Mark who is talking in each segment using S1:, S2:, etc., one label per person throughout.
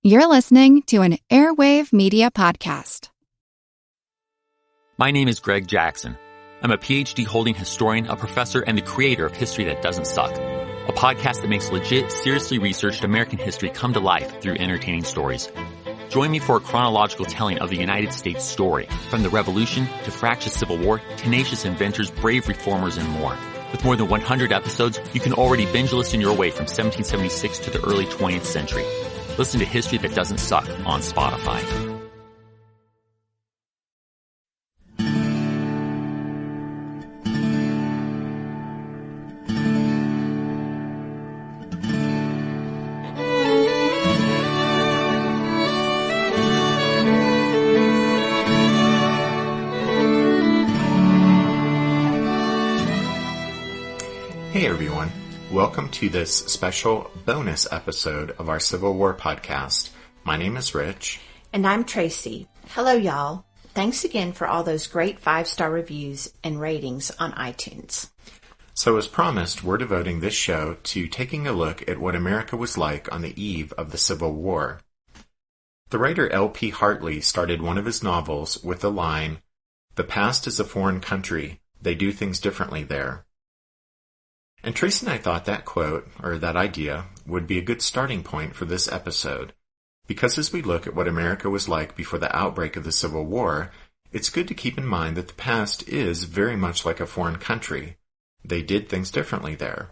S1: You're listening to an Airwave Media Podcast.
S2: My name is Greg Jackson. I'm a PhD-holding historian, a professor, and the creator of History That Doesn't Suck, a podcast that makes legit, seriously researched American history come to life through entertaining stories. Join me for a chronological telling of the United States story, from the Revolution to fractious Civil War, tenacious inventors, brave reformers, and more. With more than 100 episodes, you can already binge listen your way from 1776 to the early 20th century. Listen to History That Doesn't Suck on Spotify.
S3: Hey everyone, welcome to this special bonus episode of our Civil War podcast. My name is Rich.
S4: And I'm Tracy. Hello y'all. Thanks again for all those great 5-star reviews and ratings on iTunes.
S3: So as promised, we're devoting this show to taking a look at what America was like on the eve of the Civil War. The writer L.P. Hartley started one of his novels with the line, "The past is a foreign country. They do things differently there." And Tracy and I thought that quote, or that idea, would be a good starting point for this episode. Because as we look at what America was like before the outbreak of the Civil War, it's good to keep in mind that the past is very much like a foreign country. They did things differently there.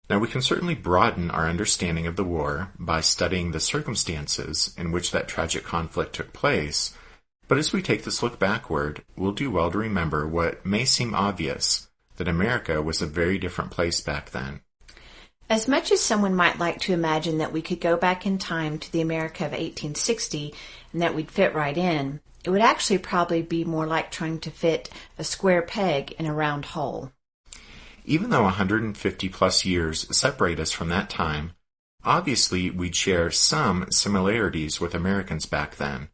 S3: Now we can certainly broaden our understanding of the war by studying the circumstances in which that tragic conflict took place, but as we take this look backward, we'll do well to remember what may seem obvious, that America was a very different place back then.
S4: As much as someone might like to imagine that we could go back in time to the America of 1860 and that we'd fit right in, it would actually probably be more like trying to fit a square peg in a round hole.
S3: Even though 150 plus years separate us from that time, obviously we'd share some similarities with Americans back then.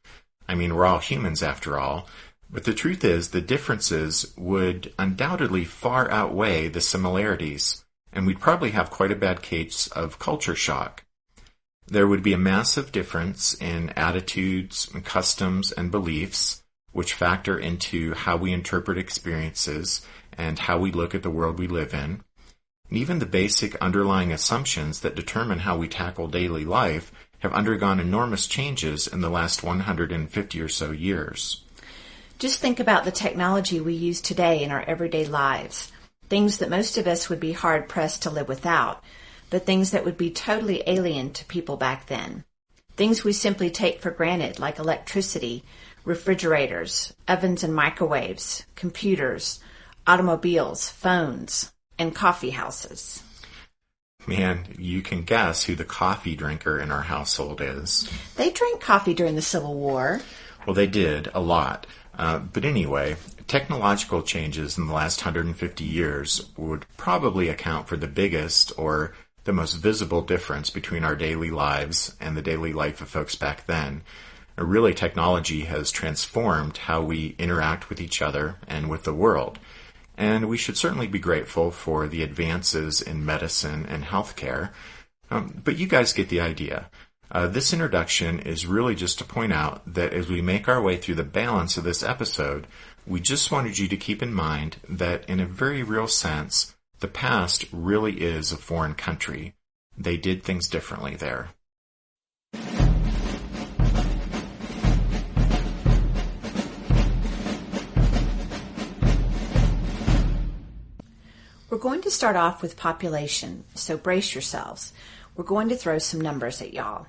S3: I mean, we're all humans after all. But the truth is, the differences would undoubtedly far outweigh the similarities, and we'd probably have quite a bad case of culture shock. There would be a massive difference in attitudes, customs, and beliefs, which factor into how we interpret experiences and how we look at the world we live in. And even the basic underlying assumptions that determine how we tackle daily life have undergone enormous changes in the last 150 or so years.
S4: Just think about the technology we use today in our everyday lives. Things that most of us would be hard-pressed to live without, but things that would be totally alien to people back then. Things we simply take for granted, like electricity, refrigerators, ovens and microwaves, computers, automobiles, phones, and coffee houses.
S3: Man, you can guess who the coffee drinker in our household is.
S4: They drank coffee during the Civil War.
S3: Well, they did, a lot. But anyway, technological changes in the last 150 years would probably account for the biggest or the most visible difference between our daily lives and the daily life of folks back then. Really, technology has transformed how we interact with each other and with the world. And we should certainly be grateful for the advances in medicine and healthcare. But you guys get the idea. This introduction is really just to point out that as we make our way through the balance of this episode, we just wanted you to keep in mind that in a very real sense, the past really is a foreign country. They did things differently there.
S4: We're going to start off with population, so brace yourselves. We're going to throw some numbers at y'all.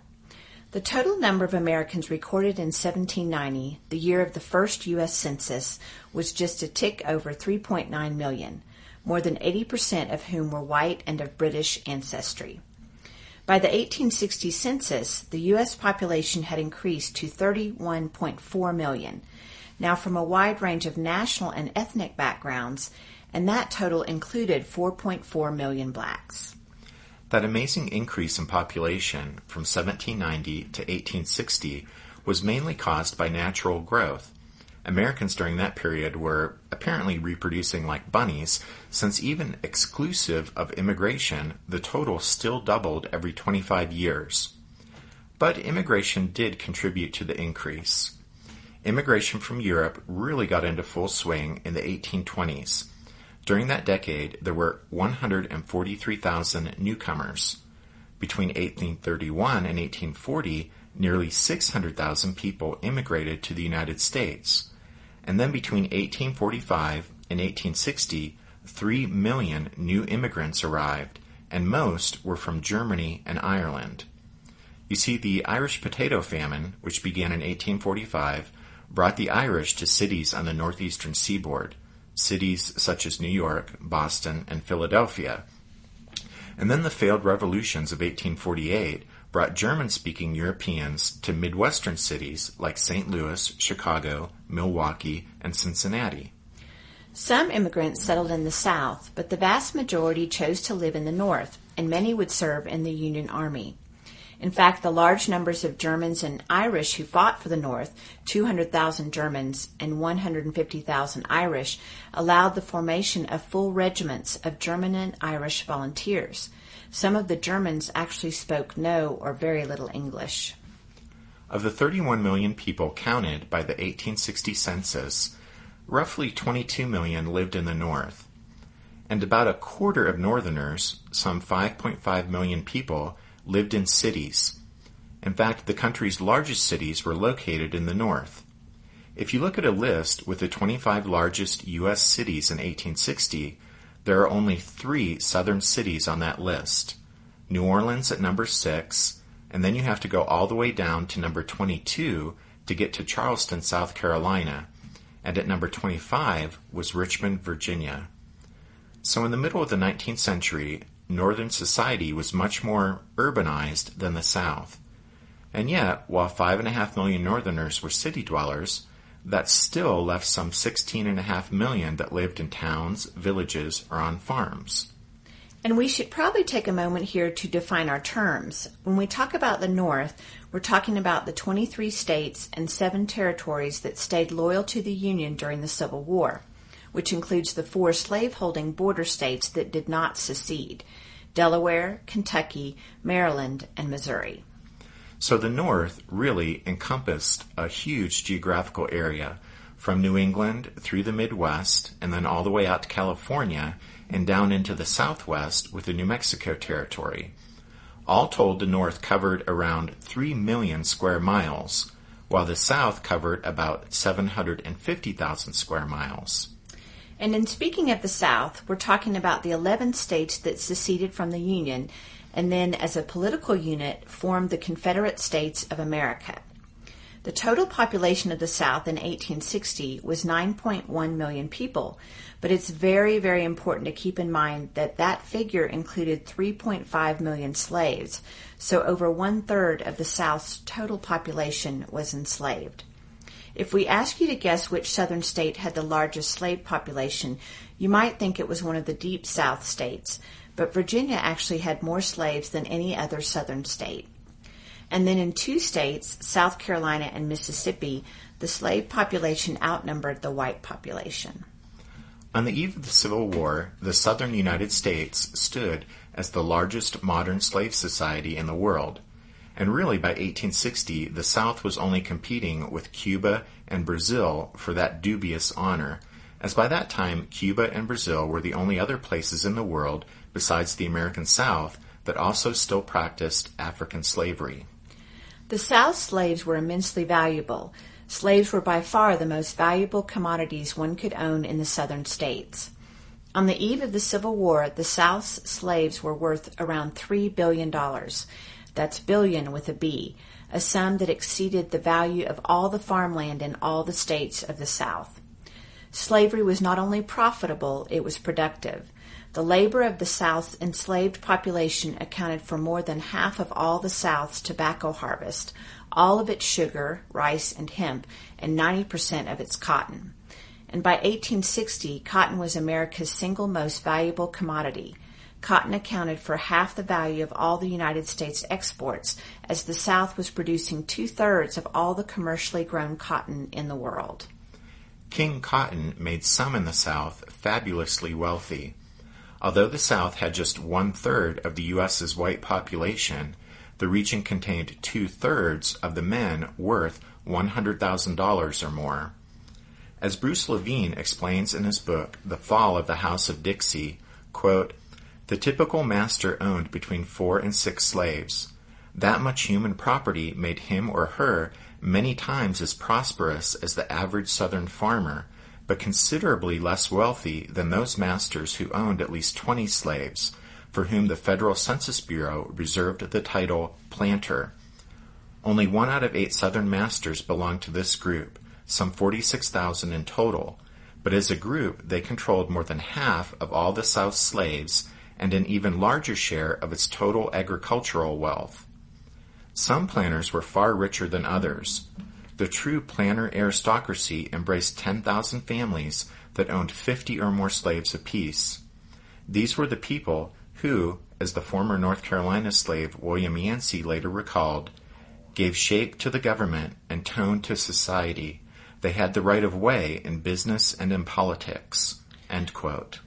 S4: The total number of Americans recorded in 1790, the year of the first U.S. Census, was just a tick over 3.9 million, more than 80% of whom were white and of British ancestry. By the 1860 census, the U.S. population had increased to 31.4 million, now from a wide range of national and ethnic backgrounds, and that total included 4.4 million blacks.
S3: That amazing increase in population from 1790 to 1860 was mainly caused by natural growth. Americans during that period were apparently reproducing like bunnies, since even exclusive of immigration, the total still doubled every 25 years. But immigration did contribute to the increase. Immigration from Europe really got into full swing in the 1820s. During that decade, there were 143,000 newcomers. Between 1831 and 1840, nearly 600,000 people immigrated to the United States. And then between 1845 and 1860, 3 million new immigrants arrived, and most were from Germany and Ireland. You see, the Irish potato famine, which began in 1845, brought the Irish to cities on the northeastern seaboard, cities such as New York, Boston, and Philadelphia. And then the failed revolutions of 1848 brought German-speaking Europeans to Midwestern cities like St. Louis, Chicago, Milwaukee, and Cincinnati.
S4: Some immigrants settled in the South, but the vast majority chose to live in the North, and many would serve in the Union Army. In fact, the large numbers of Germans and Irish who fought for the North, 200,000 Germans and 150,000 Irish, allowed the formation of full regiments of German and Irish volunteers. Some of the Germans actually spoke no or very little English.
S3: Of the 31 million people counted by the 1860 census, roughly 22 million lived in the North. And about a quarter of Northerners, some 5.5 million people, lived in cities. In fact, the country's largest cities were located in the North. If you look at a list with the 25 largest U.S. cities in 1860, there are only 3 southern cities on that list. New Orleans at number 6, and then you have to go all the way down to number 22 to get to Charleston, South Carolina, and at number 25 was Richmond, Virginia. So in the middle of the 19th century, Northern society was much more urbanized than the South. And yet, while 5.5 million Northerners were city dwellers, that still left some 16.5 million that lived in towns, villages, or on farms.
S4: And we should probably take a moment here to define our terms. When we talk about the North, we're talking about the 23 states and 7 territories that stayed loyal to the Union during the Civil War, which includes the 4 slaveholding border states that did not secede: Delaware, Kentucky, Maryland, and Missouri.
S3: So the North really encompassed a huge geographical area, from New England through the Midwest, and then all the way out to California, and down into the Southwest with the New Mexico Territory. All told, the North covered around 3 million square miles, while the South covered about 750,000 square miles.
S4: And in speaking of the South, we're talking about the 11 states that seceded from the Union and then, as a political unit, formed the Confederate States of America. The total population of the South in 1860 was 9.1 million people, but it's very, very important to keep in mind that that figure included 3.5 million slaves, so over 1/3 of the South's total population was enslaved. If we ask you to guess which Southern state had the largest slave population, you might think it was one of the Deep South states, but Virginia actually had more slaves than any other Southern state. And then in 2 states, South Carolina and Mississippi, the slave population outnumbered the white population.
S3: On the eve of the Civil War, the Southern United States stood as the largest modern slave society in the world. And really, by 1860, the South was only competing with Cuba and Brazil for that dubious honor, as by that time, Cuba and Brazil were the only other places in the world, besides the American South, that also still practiced African slavery.
S4: The South's slaves were immensely valuable. Slaves were by far the most valuable commodities one could own in the Southern states. On the eve of the Civil War, the South's slaves were worth around $3 billion. That's billion with a B, a sum that exceeded the value of all the farmland in all the states of the South. Slavery was not only profitable, it was productive. The labor of the South's enslaved population accounted for more than half of all the South's tobacco harvest, all of its sugar, rice, and hemp, and 90% of its cotton. And by 1860, cotton was America's single most valuable commodity. Cotton accounted for half the value of all the United States exports, as the South was producing 2/3 of all the commercially grown cotton in the world.
S3: King Cotton made some in the South fabulously wealthy. Although the South had just 1/3 of the U.S.'s white population, The region contained 2/3 of the men worth $100,000 or more. As Bruce Levine explains in his book, The Fall of the House of Dixie, quote, "The typical master owned between 4 and 6 slaves. That much human property made him or her many times as prosperous as the average Southern farmer, but considerably less wealthy than those masters who owned at least 20 slaves, for whom the Federal Census Bureau reserved the title planter. Only 1 out of 8 Southern masters belonged to this group, some 46,000 in total, but as a group they controlled more than half of all the South's slaves and an even larger share of its total agricultural wealth. Some planters were far richer than others. The true planter aristocracy embraced 10,000 families that owned 50 or more slaves apiece. These were the people who, as the former North Carolina slave William Yancey later recalled, gave shape to the government and tone to society. They had the right of way in business and in politics." End quote.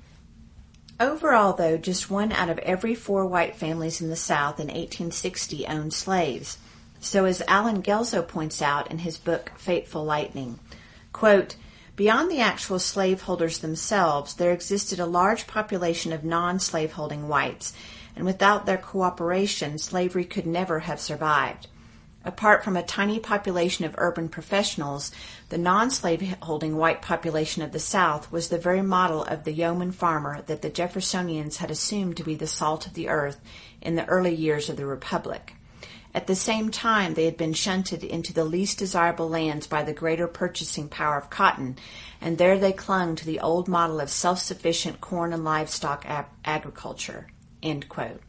S4: Overall, though, just 1 out of every 4 white families in the South in 1860 owned slaves. So as Allen Guelzo points out in his book Fateful Lightning, quote, "Beyond the actual slaveholders themselves, there existed a large population of non-slaveholding whites, and without their cooperation, slavery could never have survived. Apart from a tiny population of urban professionals, the non-slaveholding white population of the South was the very model of the yeoman farmer that the Jeffersonians had assumed to be the salt of the earth in the early years of the Republic. At the same time, they had been shunted into the least desirable lands by the greater purchasing power of cotton, and there they clung to the old model of self-sufficient corn and livestock agriculture." End quote.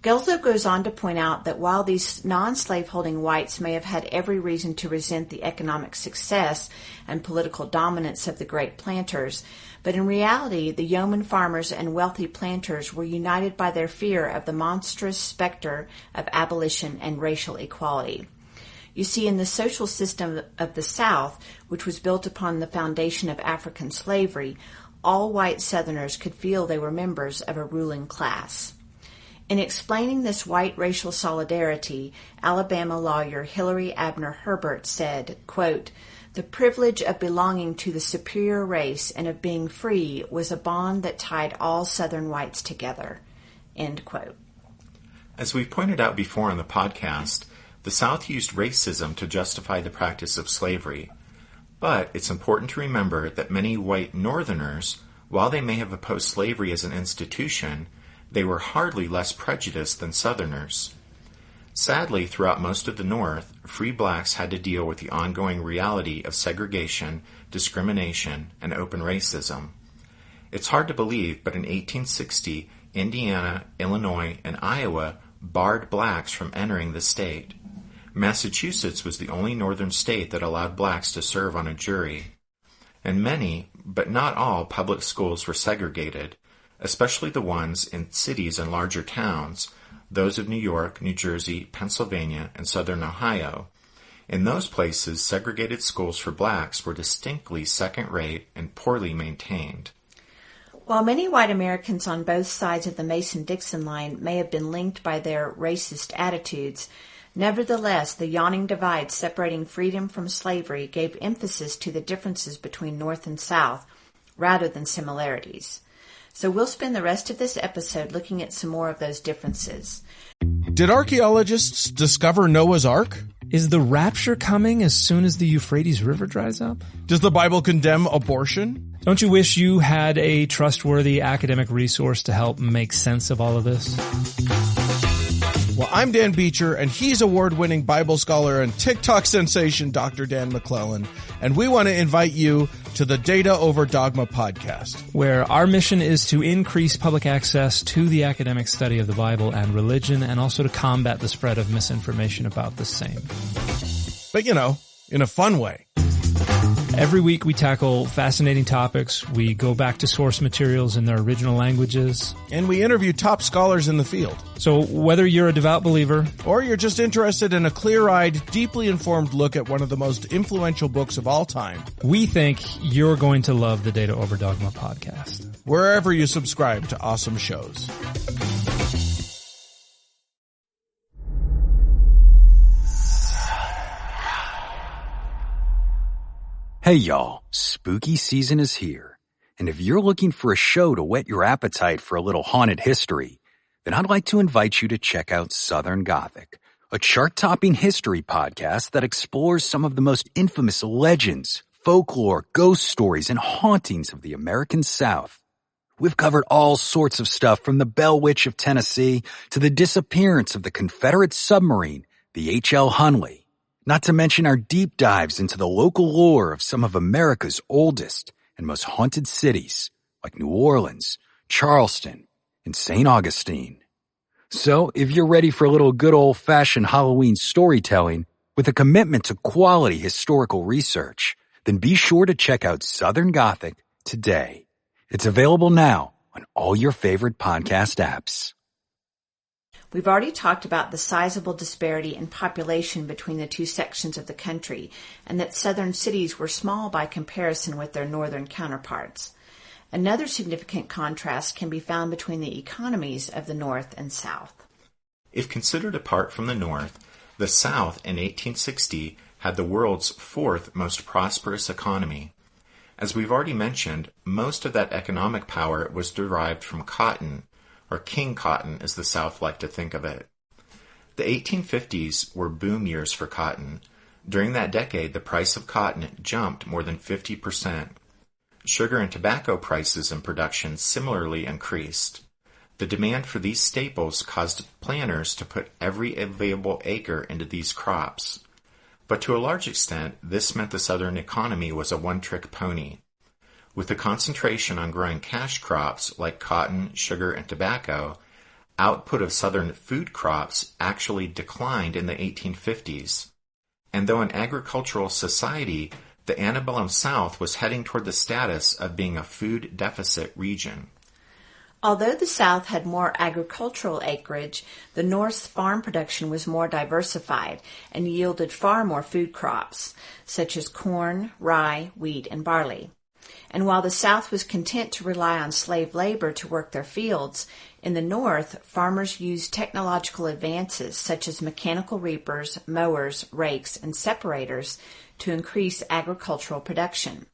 S4: Guelzo goes on to point out that while these non-slaveholding whites may have had every reason to resent the economic success and political dominance of the great planters, but in reality the yeoman farmers and wealthy planters were united by their fear of the monstrous specter of abolition and racial equality. You see, in the social system of the South, which was built upon the foundation of African slavery, all white Southerners could feel they were members of a ruling class. In explaining this white racial solidarity, Alabama lawyer Hilary Abner Herbert said, quote, "The privilege of belonging to the superior race and of being free was a bond that tied all Southern whites together." End quote.
S3: As we've pointed out before on the podcast, the South used racism to justify the practice of slavery. But it's important to remember that many white Northerners, while they may have opposed slavery as an institution, they were hardly less prejudiced than Southerners. Sadly, throughout most of the North, free blacks had to deal with the ongoing reality of segregation, discrimination, and open racism. It's hard to believe, but in 1860, Indiana, Illinois, and Iowa barred blacks from entering the state. Massachusetts was the only northern state that allowed blacks to serve on a jury. And many, but not all, public schools were segregated, especially the ones in cities and larger towns, those of New York, New Jersey, Pennsylvania, and southern Ohio. In those places, segregated schools for blacks were distinctly second-rate and poorly maintained.
S4: While many white Americans on both sides of the Mason-Dixon line may have been linked by their racist attitudes, nevertheless, the yawning divide separating freedom from slavery gave emphasis to the differences between North and South, rather than similarities. So we'll spend the rest of this episode looking at some more of those differences.
S5: Did archaeologists discover Noah's Ark?
S6: Is the rapture coming as soon as the Euphrates River dries up?
S5: Does the Bible condemn abortion?
S6: Don't you wish you had a trustworthy academic resource to help make sense of all of this?
S5: Well, I'm Dan Beecher, and he's award-winning Bible scholar and TikTok sensation Dr. Dan McClellan, and we want to invite you to the Data Over Dogma podcast,
S6: where our mission is to increase public access to the academic study of the Bible and religion, and also to combat the spread of misinformation about the same.
S5: But, in a fun way.
S6: Every week we tackle fascinating topics, we go back to source materials in their original languages,
S5: and we interview top scholars in the field.
S6: So whether you're a devout believer,
S5: or you're just interested in a clear-eyed, deeply informed look at one of the most influential books of all time,
S6: we think you're going to love the Data Over Dogma podcast,
S5: wherever you subscribe to awesome shows.
S7: Hey y'all, spooky season is here. And if you're looking for a show to whet your appetite for a little haunted history, then I'd like to invite you to check out Southern Gothic, a chart-topping history podcast that explores some of the most infamous legends, folklore, ghost stories, and hauntings of the American South. We've covered all sorts of stuff from the Bell Witch of Tennessee to the disappearance of the Confederate submarine, the H.L. Hunley. Not to mention our deep dives into the local lore of some of America's oldest and most haunted cities, like New Orleans, Charleston, and St. Augustine. So, if you're ready for a little good old-fashioned Halloween storytelling with a commitment to quality historical research, then be sure to check out Southern Gothic today. It's available now on all your favorite podcast apps.
S4: We've already talked about the sizable disparity in population between the two sections of the country, and that southern cities were small by comparison with their northern counterparts. Another significant contrast can be found between the economies of the North and South.
S3: If considered apart from the North, the South in 1860 had the world's fourth most prosperous economy. As we've already mentioned, most of that economic power was derived from cotton, or king cotton as the South liked to think of it. The 1850s were boom years for cotton. During that decade, the price of cotton jumped more than 50%. Sugar and tobacco prices and production similarly increased. The demand for these staples caused planters to put every available acre into these crops. But to a large extent, this meant the Southern economy was a one-trick pony. With the concentration on growing cash crops like cotton, sugar, and tobacco, output of Southern food crops actually declined in the 1850s. And though an agricultural society, the antebellum South was heading toward the status of being a food deficit region.
S4: Although the South had more agricultural acreage, the North's farm production was more diversified and yielded far more food crops, such as corn, rye, wheat, and barley. And while the South was content to rely on slave labor to work their fields, in the North, farmers used technological advances such as mechanical reapers, mowers, rakes, and separators to increase agricultural production.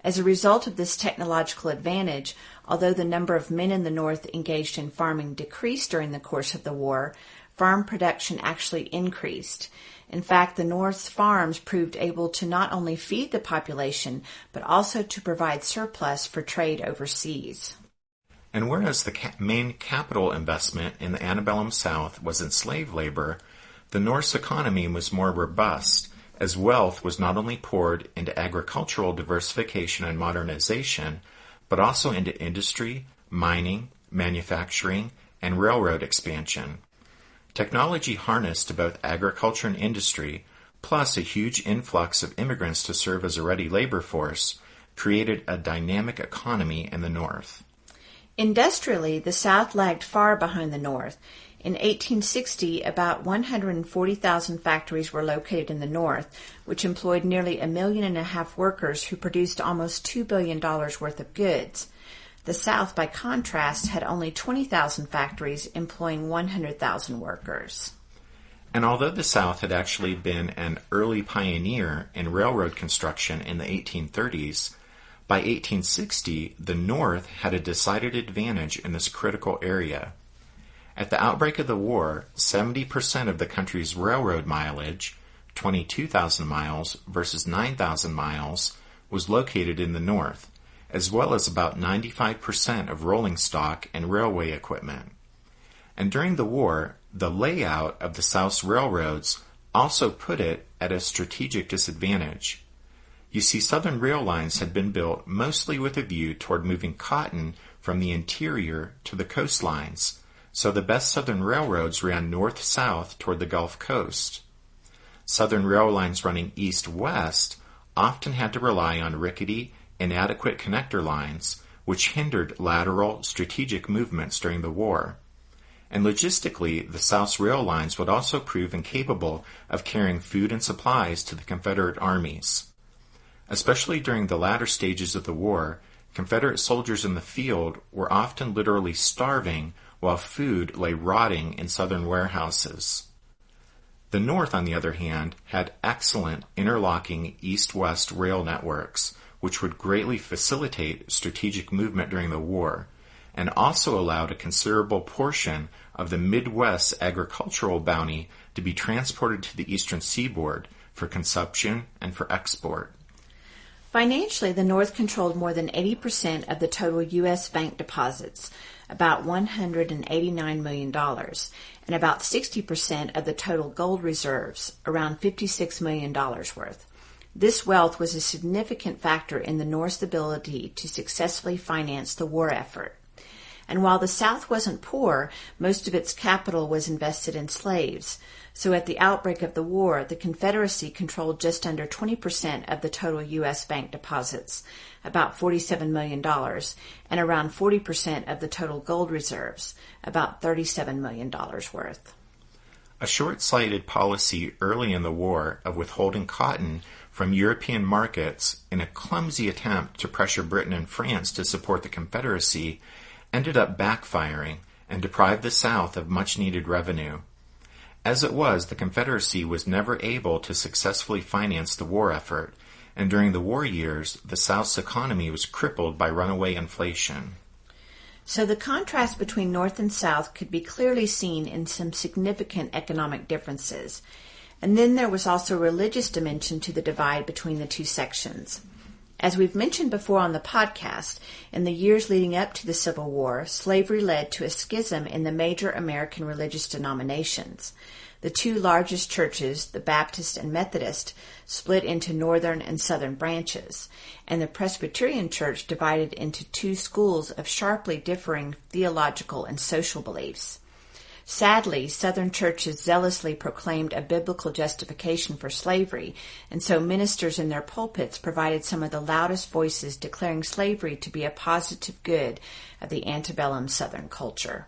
S4: As a result of this technological advantage, although the number of men in the North engaged in farming decreased during the course of the war, farm production actually increased. In fact, the North's farms proved able to not only feed the population, but also to provide surplus for trade overseas.
S3: And whereas the main capital investment in the antebellum South was in slave labor, the North's economy was more robust, as wealth was not only poured into agricultural diversification and modernization, but also into industry, mining, manufacturing, and railroad expansion. Technology harnessed to both agriculture and industry, plus a huge influx of immigrants to serve as a ready labor force, created a dynamic economy in the North.
S4: Industrially, the South lagged far behind the North. In 1860, about 140,000 factories were located in the North, which employed nearly 1.5 million workers who produced almost $2 billion worth of goods. The South, by contrast, had only 20,000 factories employing 100,000 workers.
S3: And although the South had actually been an early pioneer in railroad construction in the 1830s, by 1860, the North had a decided advantage in this critical area. At the outbreak of the war, 70% of the country's railroad mileage, 22,000 miles versus 9,000 miles, was located in the North, as well as about 95% of rolling stock and railway equipment. And during the war, the layout of the South's railroads also put it at a strategic disadvantage. You see, Southern rail lines had been built mostly with a view toward moving cotton from the interior to the coastlines, so the best Southern railroads ran north-south toward the Gulf Coast. Southern rail lines running east-west often had to rely on rickety, inadequate connector lines, which hindered lateral, strategic movements during the war. And logistically, the South's rail lines would also prove incapable of carrying food and supplies to the Confederate armies. Especially during the latter stages of the war, Confederate soldiers in the field were often literally starving while food lay rotting in Southern warehouses. The North, on the other hand, had excellent interlocking east-west rail networks, which would greatly facilitate strategic movement during the war, and also allowed a considerable portion of the Midwest's agricultural bounty to be transported to the eastern seaboard for consumption and for export.
S4: Financially, the North controlled more than 80% of the total U.S. bank deposits, about $189 million, and about 60% of the total gold reserves, around $56 million worth. This wealth was a significant factor in the North's ability to successfully finance the war effort. And while the South wasn't poor, most of its capital was invested in slaves. So at the outbreak of the war, the Confederacy controlled just under 20% of the total U.S. bank deposits, about $47 million, and around 40% of the total gold reserves, about $37 million worth.
S3: A short-sighted policy early in the war of withholding cotton from European markets in a clumsy attempt to pressure Britain and France to support the Confederacy ended up backfiring and deprived the South of much-needed revenue. As it was, the Confederacy was never able to successfully finance the war effort, and during the war years, the South's economy was crippled by runaway inflation.
S4: So the contrast between North and South could be clearly seen in some significant economic differences. And then there was also a religious dimension to the divide between the two sections. As we've mentioned before on the podcast, in the years leading up to the Civil War, slavery led to a schism in the major American religious denominations. The two largest churches, the Baptist and Methodist, split into northern and southern branches, and the Presbyterian Church divided into two schools of sharply differing theological and social beliefs. Sadly, Southern churches zealously proclaimed a biblical justification for slavery, and so ministers in their pulpits provided some of the loudest voices declaring slavery to be a positive good of the antebellum Southern culture.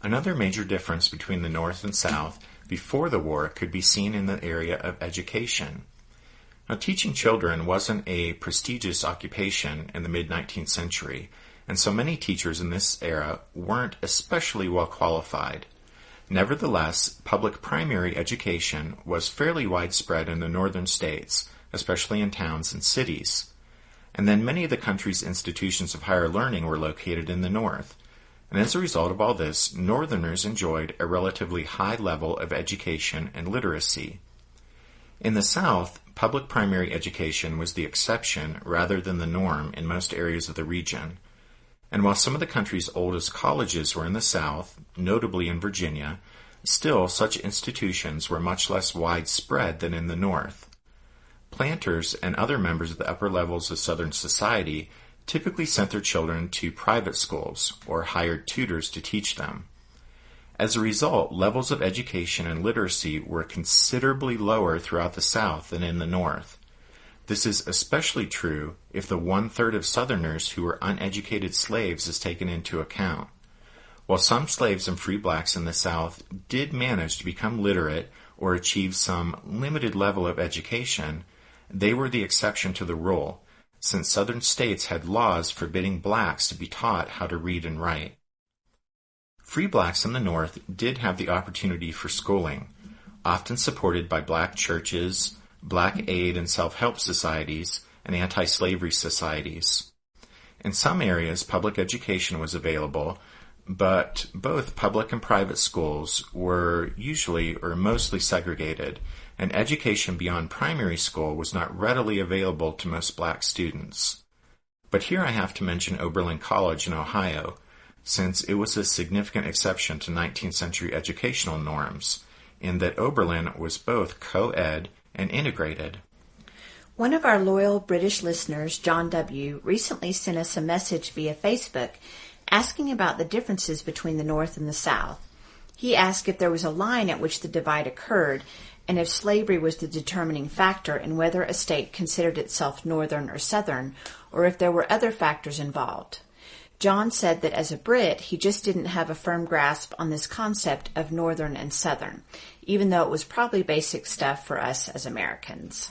S3: Another major difference between the North and South before the war could be seen in the area of education. Now, teaching children wasn't a prestigious occupation in the mid-19th century, and so many teachers in this era weren't especially well qualified. Nevertheless, public primary education was fairly widespread in the northern states, especially in towns and cities. And then many of the country's institutions of higher learning were located in the north. And as a result of all this, Northerners enjoyed a relatively high level of education and literacy. In the South, public primary education was the exception rather than the norm in most areas of the region. And while some of the country's oldest colleges were in the South, notably in Virginia, still such institutions were much less widespread than in the North. Planters and other members of the upper levels of Southern society typically sent their children to private schools or hired tutors to teach them. As a result, levels of education and literacy were considerably lower throughout the South than in the North. This is especially true if the 1/3 of Southerners who were uneducated slaves is taken into account. While some slaves and free blacks in the South did manage to become literate or achieve some limited level of education, they were the exception to the rule, since Southern states had laws forbidding blacks to be taught how to read and write. Free blacks in the North did have the opportunity for schooling, often supported by black churches, black aid and self-help societies, and anti-slavery societies. In some areas, public education was available, but both public and private schools were usually or mostly segregated, and education beyond primary school was not readily available to most black students. But here I have to mention Oberlin College in Ohio, since it was a significant exception to 19th century educational norms, in that Oberlin was both co-ed and integrated.
S4: One of our loyal British listeners, John W., recently sent us a message via Facebook asking about the differences between the North and the South. He asked if there was a line at which the divide occurred and if slavery was the determining factor in whether a state considered itself Northern or Southern, or if there were other factors involved. John said that as a Brit, he just didn't have a firm grasp on this concept of Northern and Southern, even though it was probably basic stuff for us as Americans.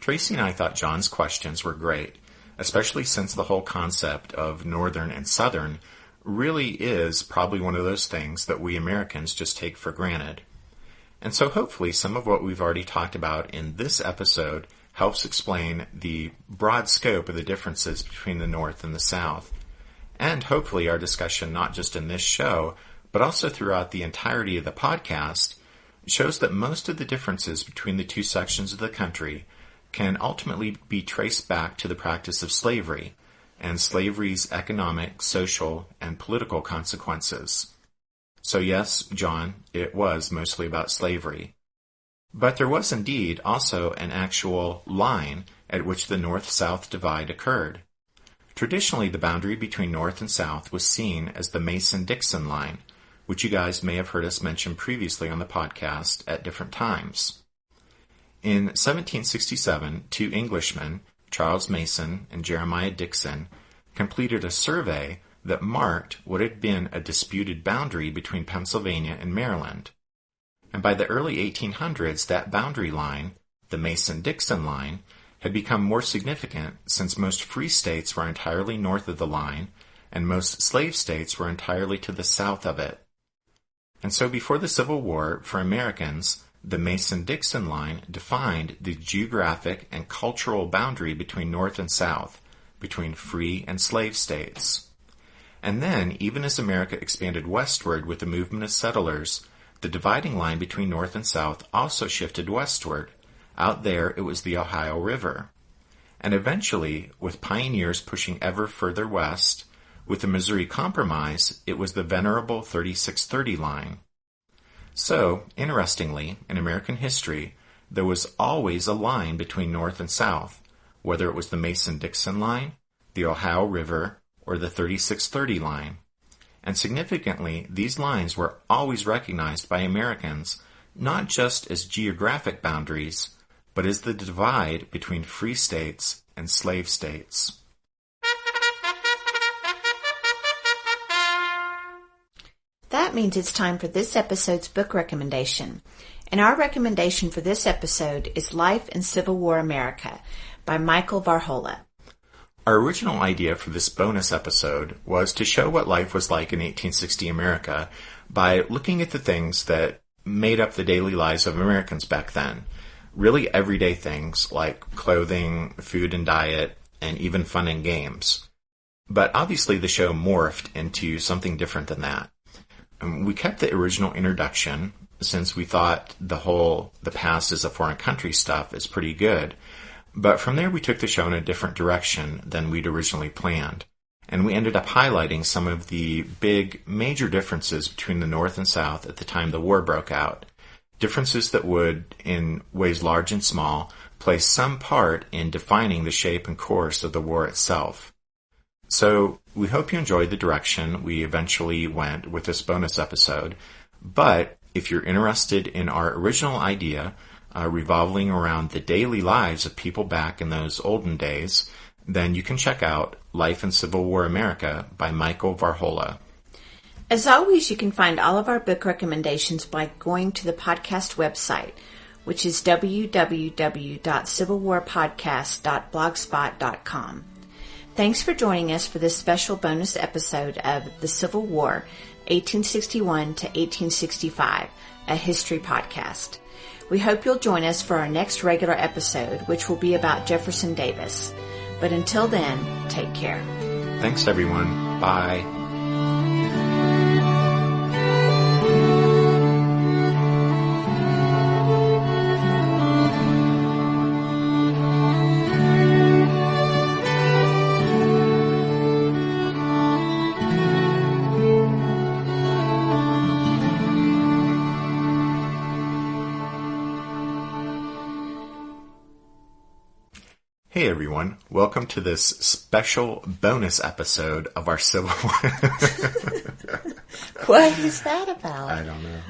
S3: Tracy and I thought John's questions were great, especially since the whole concept of Northern and Southern really is probably one of those things that we Americans just take for granted. And so hopefully some of what we've already talked about in this episode helps explain the broad scope of the differences between the North and the South. And hopefully our discussion, not just in this show, but also throughout the entirety of the podcast, shows that most of the differences between the two sections of the country can ultimately be traced back to the practice of slavery and slavery's economic, social, and political consequences. So yes, John, it was mostly about slavery. But there was indeed also an actual line at which the North-South divide occurred. Traditionally, the boundary between North and South was seen as the Mason-Dixon line, which you guys may have heard us mention previously on the podcast at different times. In 1767, two Englishmen, Charles Mason and Jeremiah Dixon, completed a survey that marked what had been a disputed boundary between Pennsylvania and Maryland. And by the early 1800s, that boundary line, the Mason-Dixon line, had become more significant since most free states were entirely north of the line, and most slave states were entirely to the south of it. And so before the Civil War, for Americans, the Mason-Dixon line defined the geographic and cultural boundary between North and South, between free and slave states. And then, even as America expanded westward with the movement of settlers, the dividing line between North and South also shifted westward. Out there, it was the Ohio River. And eventually, with pioneers pushing ever further west, with the Missouri Compromise, it was the venerable 3630 line. So, interestingly, in American history, there was always a line between North and South, whether it was the Mason-Dixon line, the Ohio River, or the 3630 line. And significantly, these lines were always recognized by Americans not just as geographic boundaries, but as the divide between free states and slave states.
S4: That means it's time for this episode's book recommendation. And our recommendation for this episode is Life in Civil War America by Michael Varhola.
S3: Our original idea for this bonus episode was to show what life was like in 1860 America by looking at the things that made up the daily lives of Americans back then. Really everyday things like clothing, food and diet, and even fun and games. But obviously the show morphed into something different than that. We kept the original introduction since we thought the past is a foreign country stuff is pretty good. But from there we took the show in a different direction than we'd originally planned. And we ended up highlighting some of the big, major differences between the North and South at the time the war broke out. Differences that would, in ways large and small, play some part in defining the shape and course of the war itself. So, we hope you enjoyed the direction we eventually went with this bonus episode. But, if you're interested in our original idea, revolving around the daily lives of people back in those olden days, then you can check out Life in Civil War America by Michael Varhola.
S4: As always, you can find all of our book recommendations by going to the podcast website, which is www.civilwarpodcast.blogspot.com. Thanks for joining us for this special bonus episode of The Civil War, 1861 to 1865, a history podcast. We hope you'll join us for our next regular episode, which will be about Jefferson Davis. But until then, take care.
S3: Thanks, everyone. Bye. Hey everyone, welcome to this special bonus episode of our Civil War.
S4: What is that about?
S3: I don't know.